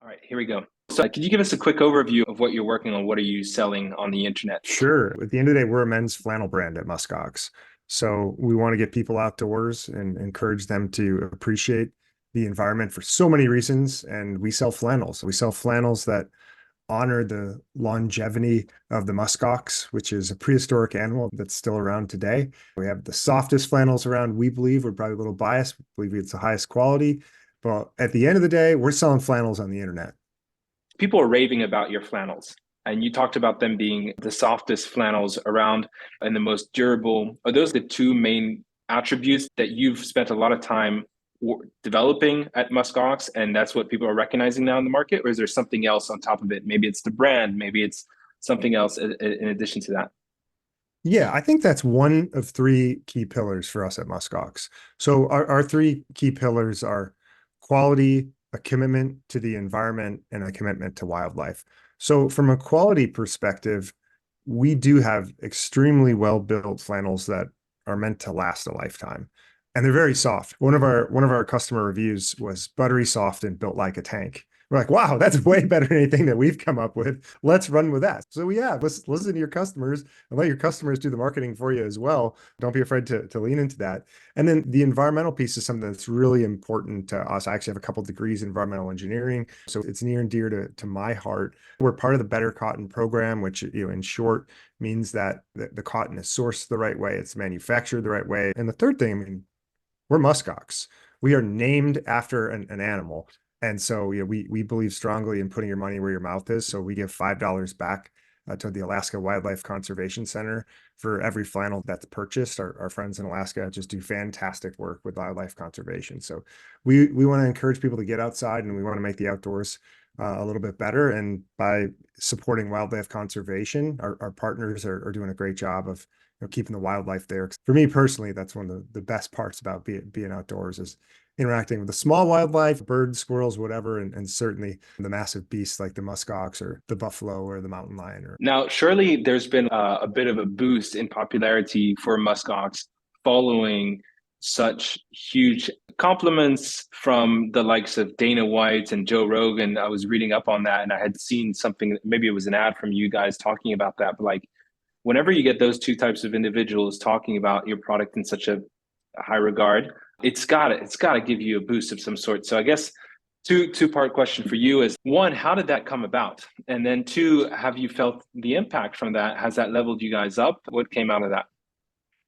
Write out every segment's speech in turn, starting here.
All right, here we go. So, could you give us a quick overview of what you're working on? What are you selling on the internet? Sure. At the end of the day, we're a men's flannel brand at MuskOx. So we want to get people outdoors and encourage them to appreciate the environment for so many reasons. And we sell flannels. We sell flannels that honor the longevity of the muskox, which is a prehistoric animal that's still around today. We have the softest flannels around, we believe. We're probably a little biased. We believe it's the highest quality. But at the end of the day, we're selling flannels on the internet. People are raving about your flannels, and you talked about them being the softest flannels around and the most durable. Are those the two main attributes that you've spent a lot of time developing at MuskOx, and that's what people are recognizing now in the market? Or is there something else on top of it? Maybe it's the brand, maybe it's something else in addition to that. Yeah, I think that's one of three key pillars for us at MuskOx. So our three key pillars are quality, a commitment to the environment, and a commitment to wildlife. So from a quality perspective, we do have extremely well-built flannels that are meant to last a lifetime. And they're very soft. One of our customer reviews was buttery soft and built like a tank. We're like, wow, that's way better than anything that we've come up with. Let's run with that. So yeah, let's listen to your customers and let your customers do the marketing for you as well. Don't be afraid to lean into that. And then the environmental piece is something that's really important to us. I actually have a couple of degrees in environmental engineering, so it's near and dear to my heart. We're part of the Better Cotton program, which, in short, means that the cotton is sourced the right way, it's manufactured the right way. And the third thing, I mean, we're muskox. We are named after an animal. And so we believe strongly in putting your money where your mouth is. So we give $5 back to the Alaska Wildlife Conservation Center for every flannel that's purchased. Our friends in Alaska just do fantastic work with wildlife conservation. So we want to encourage people to get outside, and we want to make the outdoors a little bit better. And by supporting wildlife conservation, our partners are doing a great job of keeping the wildlife there. For me personally, that's one of the best parts about being outdoors is interacting with the small wildlife, birds, squirrels, whatever, and certainly the massive beasts like the muskox or the buffalo or the mountain lion. Now, surely there's been a bit of a boost in popularity for muskox following such huge compliments from the likes of Dana White and Joe Rogan. I was reading up on that, and I had seen something, maybe it was an ad from you guys talking about that. But like, whenever you get those two types of individuals talking about your product in such a high regard, it's got to give you a boost of some sort. So I guess two-part question for you is, one, how did that come about? And then two, have you felt the impact from that? Has that leveled you guys up? What came out of that?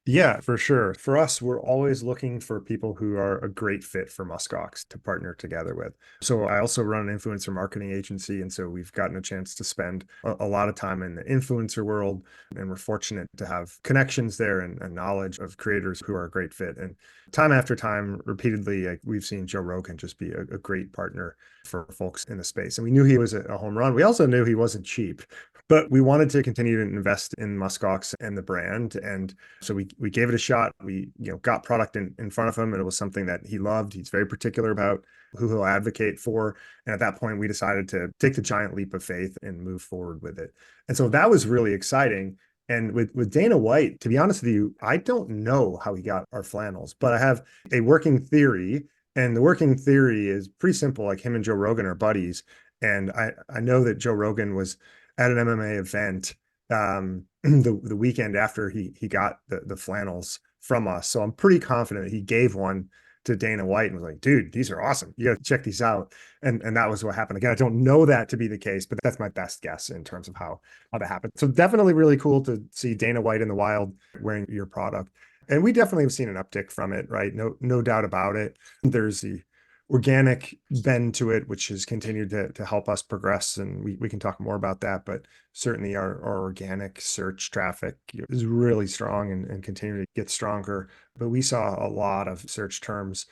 Yeah, for sure. For us, we're always looking for people who are a great fit for muskox to partner together with. So I also run an influencer marketing agency. And so we've gotten a chance to spend a lot of time in the influencer world. And we're fortunate to have connections there and knowledge of creators who are a great fit. And time after time, repeatedly, we've seen Joe Rogan just be a great partner for folks in the space. And we knew he was a home run. We also knew he wasn't cheap, but we wanted to continue to invest in muskox and the brand. And so we gave it a shot. We got product in front of him, and it was something that he loved. He's very particular about who he'll advocate for. And at that point, we decided to take the giant leap of faith and move forward with it. And so that was really exciting. And with Dana White, to be honest with you, I don't know how he got our flannels, but I have a working theory. And the working theory is pretty simple. Like, him and Joe Rogan are buddies. And I know that Joe Rogan was at an MMA event the weekend after he got the flannels from us. So I'm pretty confident that he gave one to Dana White and was like, dude, these are awesome. You got to check these out. And that was what happened. Again, I don't know that to be the case, but that's my best guess in terms of how that happened. So definitely really cool to see Dana White in the wild wearing your product. And we definitely have seen an uptick from it, right? No doubt about it. There's the organic bend to it, which has continued to help us progress. And we can talk more about that, but certainly our organic search traffic is really strong and continuing to get stronger. But we saw a lot of search terms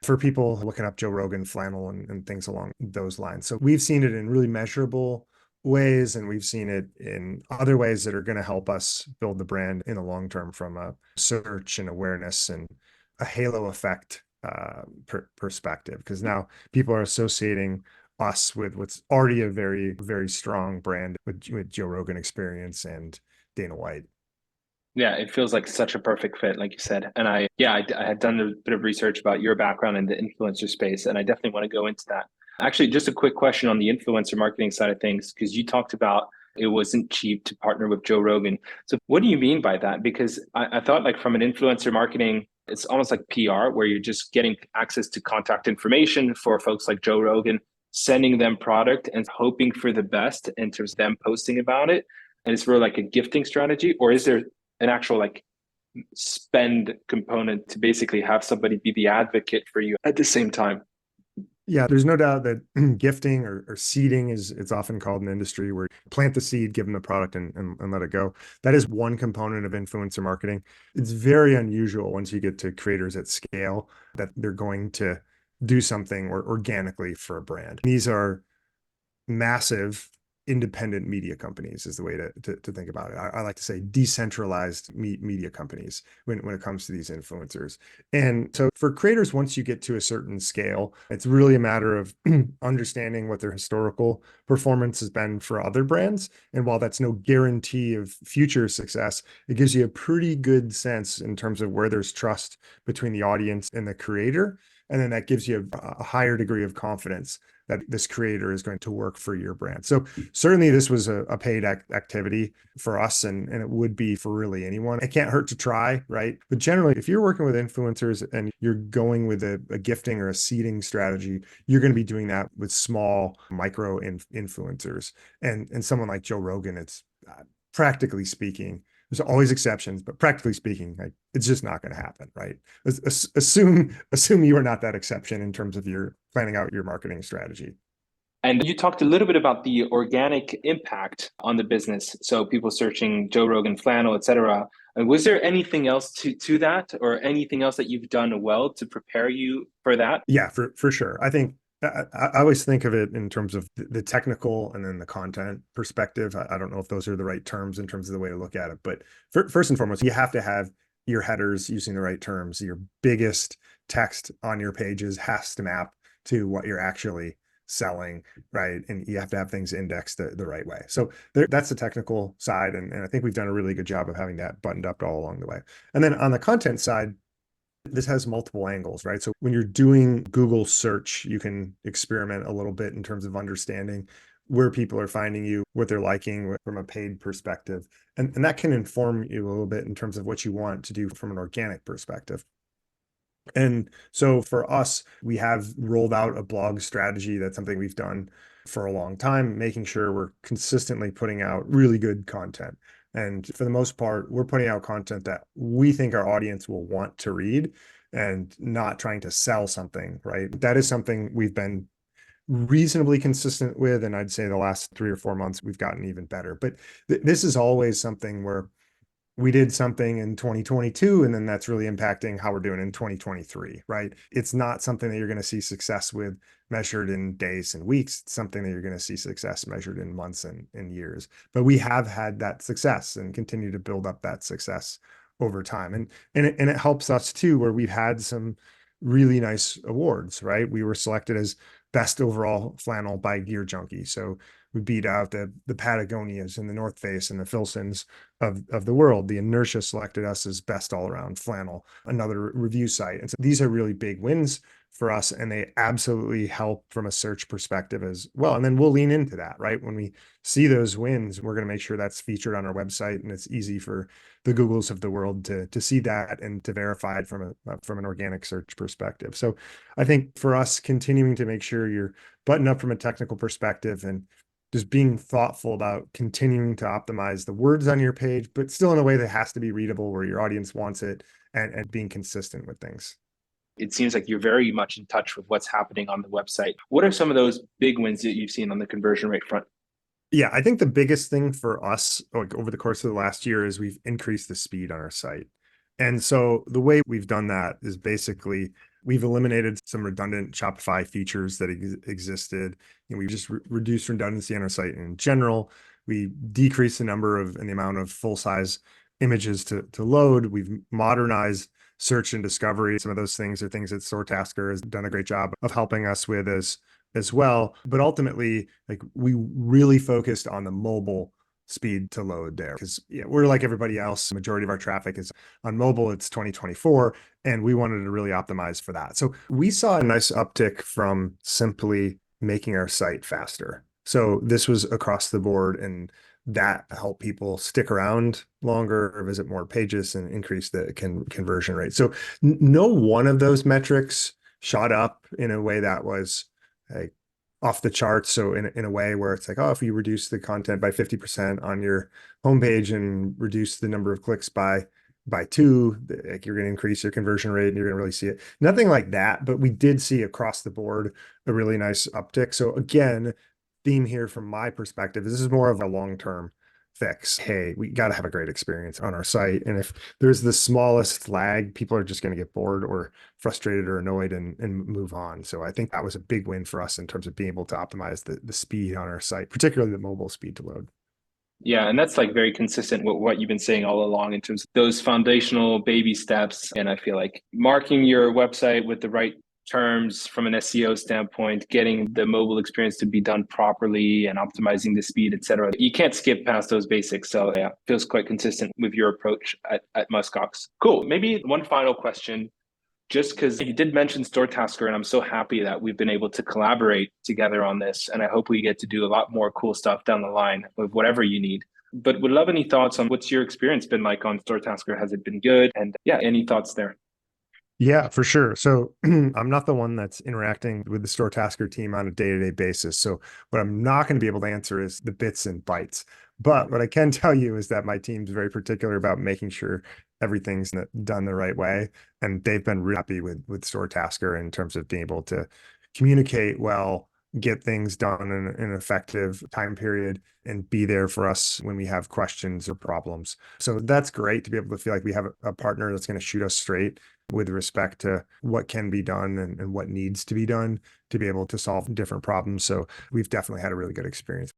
for people looking up Joe Rogan flannel and things along those lines. So we've seen it in really measurable ways, and we've seen it in other ways that are going to help us build the brand in the long term from a search and awareness and a halo effect perspective, because now people are associating us with what's already a very, very strong brand with Joe Rogan Experience and Dana White. Yeah, it feels like such a perfect fit, like you said. And I had done a bit of research about your background in the influencer space, and I definitely want to go into that. Actually, just a quick question on the influencer marketing side of things, because you talked about it wasn't cheap to partner with Joe Rogan. So what do you mean by that? Because I thought like from an influencer marketing, it's almost like PR where you're just getting access to contact information for folks like Joe Rogan, sending them product and hoping for the best in terms of them posting about it. And it's really like a gifting strategy, or is there an actual like spend component to basically have somebody be the advocate for you at the same time? Yeah, there's no doubt that gifting or seeding is it's often called in industry where you plant the seed, give them the product and let it go. That is one component of influencer marketing. It's very unusual once you get to creators at scale that they're going to do something or organically for a brand. These are massive independent media companies is the way to think about it. I like to say decentralized media companies when it comes to these influencers. And so for creators, once you get to a certain scale, it's really a matter of understanding what their historical performance has been for other brands. And while that's no guarantee of future success, it gives you a pretty good sense in terms of where there's trust between the audience and the creator. And then that gives you a higher degree of confidence that this creator is going to work for your brand. So certainly this was a paid activity for us and it would be for really anyone. It can't hurt to try, right? But generally, if you're working with influencers and you're going with a gifting or a seeding strategy, you're going to be doing that with small micro influencers. And someone like Joe Rogan, it's practically speaking, there's always exceptions, but practically speaking, like, it's just not going to happen, right? Assume you are not that exception in terms of your planning out your marketing strategy. And you talked a little bit about the organic impact on the business. So people searching Joe Rogan flannel, et cetera. And was there anything else to that or anything else that you've done well to prepare you for that? Yeah, for sure. I think I always think of it in terms of the technical and then the content perspective. I don't know if those are the right terms in terms of the way to look at it, but first and foremost, you have to have your headers using the right terms. Your biggest text on your pages has to map to what you're actually selling, right? And you have to have things indexed the right way. So that's the technical side. And I think we've done a really good job of having that buttoned up all along the way. And then on the content side, this has multiple angles, right? So when you're doing Google search, you can experiment a little bit in terms of understanding where people are finding you, what they're liking from a paid perspective. And that can inform you a little bit in terms of what you want to do from an organic perspective. And so for us, we have rolled out a blog strategy. That's something we've done for a long time, making sure we're consistently putting out really good content. And for the most part, we're putting out content that we think our audience will want to read and not trying to sell something, right? That is something we've been reasonably consistent with. And I'd say the last 3 or 4 months, we've gotten even better. But this is always something where we did something in 2022 and then that's really impacting how we're doing in 2023, right? It's not something that you're going to see success with measured in days and weeks. It's something that you're going to see success measured in months and years. But we have had that success and continue to build up that success over time. And it helps us too, where we've had some really nice awards, right? We were selected as best overall flannel by Gear Junkie. So we beat out the Patagonias and the North Face and the Filsons of the world. The Inertia selected us as best all around flannel, another review site. And so these are really big wins for us, and they absolutely help from a search perspective as well. And then we'll lean into that, right? When we see those wins, we're going to make sure that's featured on our website, and it's easy for the Googles of the world to see that and to verify it from an organic search perspective. So I think for us, continuing to make sure you're buttoned up from a technical perspective and just being thoughtful about continuing to optimize the words on your page, but still in a way that has to be readable where your audience wants it, and being consistent with things. It seems like you're very much in touch with what's happening on the website. What are some of those big wins that you've seen on the conversion rate front? Yeah, I think the biggest thing for us, like over the course of the last year, is we've increased the speed on our site. And so the way we've done that is basically we've eliminated some redundant Shopify features that existed. And we've just reduced redundancy on our site in general. We decreased the number of and the amount of full-size images to load. We've modernized search and discovery. Some of those things are things that Storetasker has done a great job of helping us with as well. But ultimately, like, we really focused on the mobile speed to load there because we're like everybody else. The majority of our traffic is on mobile. It's 2024, and we wanted to really optimize for that. So we saw a nice uptick from simply making our site faster. So this was across the board, and that helped people stick around longer, visit more pages, and increase the conversion rate. So no one of those metrics shot up in a way that was like off the charts. So in a way where it's like, oh, if you reduce the content by 50% on your homepage and reduce the number of clicks by two, like you're going to increase your conversion rate and you're going to really see it. Nothing like that, but we did see across the board a really nice uptick. So again, theme here from my perspective, this is more of a long-term fix. Hey, we got to have a great experience on our site. And if there's the smallest lag, people are just going to get bored or frustrated or annoyed and move on. So I think that was a big win for us in terms of being able to optimize the speed on our site, particularly the mobile speed to load. Yeah, and that's like very consistent with what you've been saying all along in terms of those foundational baby steps. And I feel like marking your website with the right terms from an SEO standpoint, getting the mobile experience to be done properly and optimizing the speed, et cetera. You can't skip past those basics. So yeah, feels quite consistent with your approach at MuskOx. Cool. Maybe one final question, just because you did mention Storetasker, and I'm so happy that we've been able to collaborate together on this. And I hope we get to do a lot more cool stuff down the line with whatever you need. But would love any thoughts on what's your experience been like on Storetasker? Has it been good? And yeah, any thoughts there? Yeah, for sure. So I'm not the one that's interacting with the Storetasker team on a day-to-day basis. So what I'm not going to be able to answer is the bits and bytes. But what I can tell you is that my team's very particular about making sure everything's done the right way. And they've been really happy with Storetasker in terms of being able to communicate well, get things done in an effective time period, and be there for us when we have questions or problems. So that's great to be able to feel like we have a partner that's going to shoot us straight with respect to what can be done and what needs to be done to be able to solve different problems. So we've definitely had a really good experience.